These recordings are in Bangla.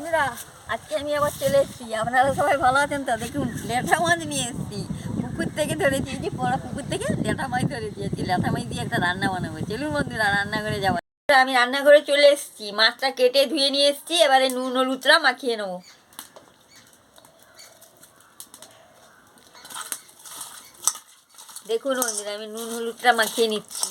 বন্ধুরা, আজকে আমি আবার চলে এসেছি। আপনারা সবাই ভালো আছেন তো? দেখুন, ল্যাঠা মাছ নিয়ে এসেছি। পুকুর থেকে ধরেছি, এই যে পড়া পুকুর থেকে ল্যাঠা মাছ ধরে দিয়েছি। ল্যাঠা মাছ দিয়ে একটা রান্না বানাবো। চলুন বন্ধুরা, রান্নাঘরে যাবো। আমি রান্নাঘরে চলে এসেছি, মাছটা কেটে ধুয়ে নিয়ে এসেছি। এবারে নুন হলুদটা মাখিয়ে নেবো। দেখুন বন্ধুরা, আমি নুন হলুদটা মাখিয়ে নিচ্ছি।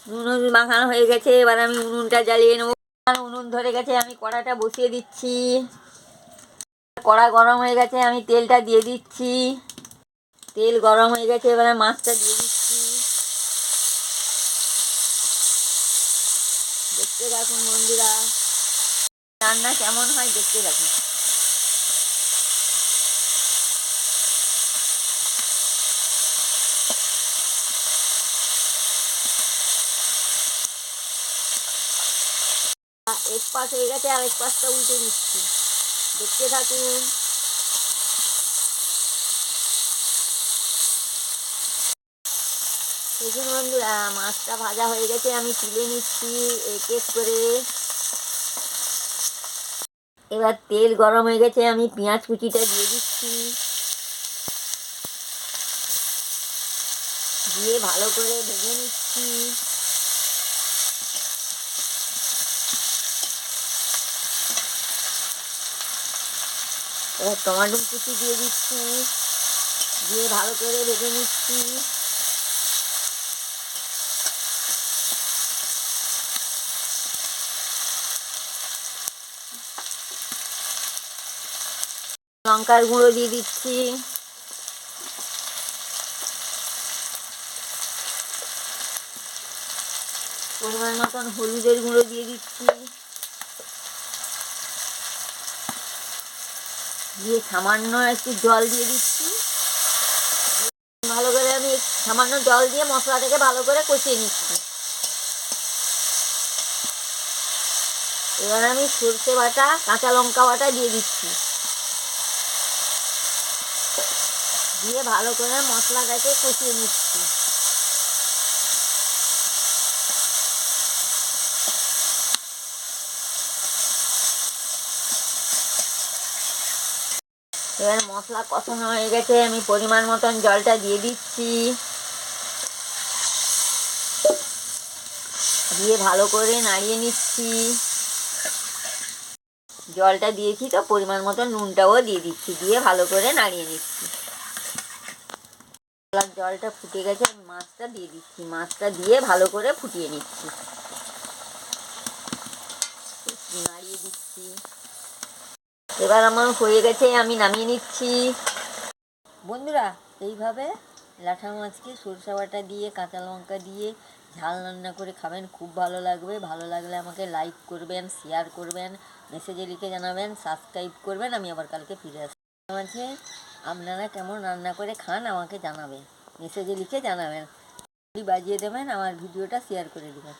নুন হলুদ মাখানো হয়ে গেছে, এবার আমি উনুনটা জ্বালিয়ে নেবো। উনুন ধরে গেছে, আমি কড়াটা বসিয়ে দিচ্ছি। কড়া গরম হয়ে গেছে, আমি তেলটা দিয়ে দিচ্ছি। তেল গরম হয়ে গেছে, এবারে মাছটা দিয়ে দিচ্ছি। দেখতে থাকুন বন্ধুরা, রান্না কেমন হয় দেখতে থাকুন। এক পাশ হয়ে গেছে, আর এক পাশটা উল্টে নিচ্ছি। দেখতে থাকুন। দেখুন বন্ধুরা, মাছটা ভাজা হয়ে গেছে, আমি তুলে নিচ্ছি এক এক করে। এবার তেল গরম হয়ে গেছে, আমি পেঁয়াজ কুচিটা দিয়ে দিচ্ছি। দিয়ে ভালো করে ভেজে নিচ্ছি। এবার টমেটো কুচি দিয়ে দিচ্ছি, দিয়ে ভালো করে ভেজে নিচ্ছি। লঙ্কার গুঁড়ো দিয়ে দিচ্ছি। পরিমাণ মতন হলুদের গুঁড়ো দিয়ে দিচ্ছি। দিয়ে সামান্য একটু জল দিয়ে দিচ্ছি। ভালো করে আমি সামান্য জল দিয়ে মশলাটাকে ভালো করে কষিয়ে নিচ্ছি। এবার আমি সরষে বাটা, কাঁচা লঙ্কা বাটা দিয়ে দিচ্ছি। দিয়ে ভালো করে মশলাটাকে কষিয়ে নিচ্ছি। এবার মশলা কষানো হয়ে গেছে, আমি পরিমাণ মতন জলটা দিয়ে দিচ্ছি। দিয়ে ভালো করে নাড়িয়ে নিচ্ছি। জলটা দিয়েছি তো, পরিমাণ মতন নুনটাও দিয়ে দিচ্ছি। দিয়ে ভালো করে নাড়িয়ে নিচ্ছি। জলটা ফুটে গেছে, আমি মাছটা দিয়ে দিচ্ছি। মাছটা দিয়ে ভালো করে ফুটিয়ে নিচ্ছি, নাড়িয়ে দিচ্ছি। এবার আমার হয়ে গেছে, আমি নামিয়ে নিচ্ছি। বন্ধুরা, এইভাবে ল্যাঠা মাছকে সরষে বাটা দিয়ে, কাঁচা লঙ্কা দিয়ে ঝাল রান্না করে খাবেন, খুব ভালো লাগবে। ভালো লাগলে আমাকে লাইক করবেন, শেয়ার করবেন, মেসেজে লিখে জানাবেন, সাবস্ক্রাইব করবেন। আমি আবার কালকে ফিরে আসবো। মাঝে আপনারা কেমন রান্না করে খান আমাকে জানাবেন, মেসেজে লিখে জানাবেন। বাজিয়ে দেবেন, আমার ভিডিওটা শেয়ার করে দেবেন।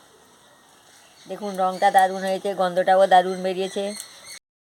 দেখুন রঙটা দারুণ হয়েছে, গন্ধটাও দারুণ বেরিয়েছে।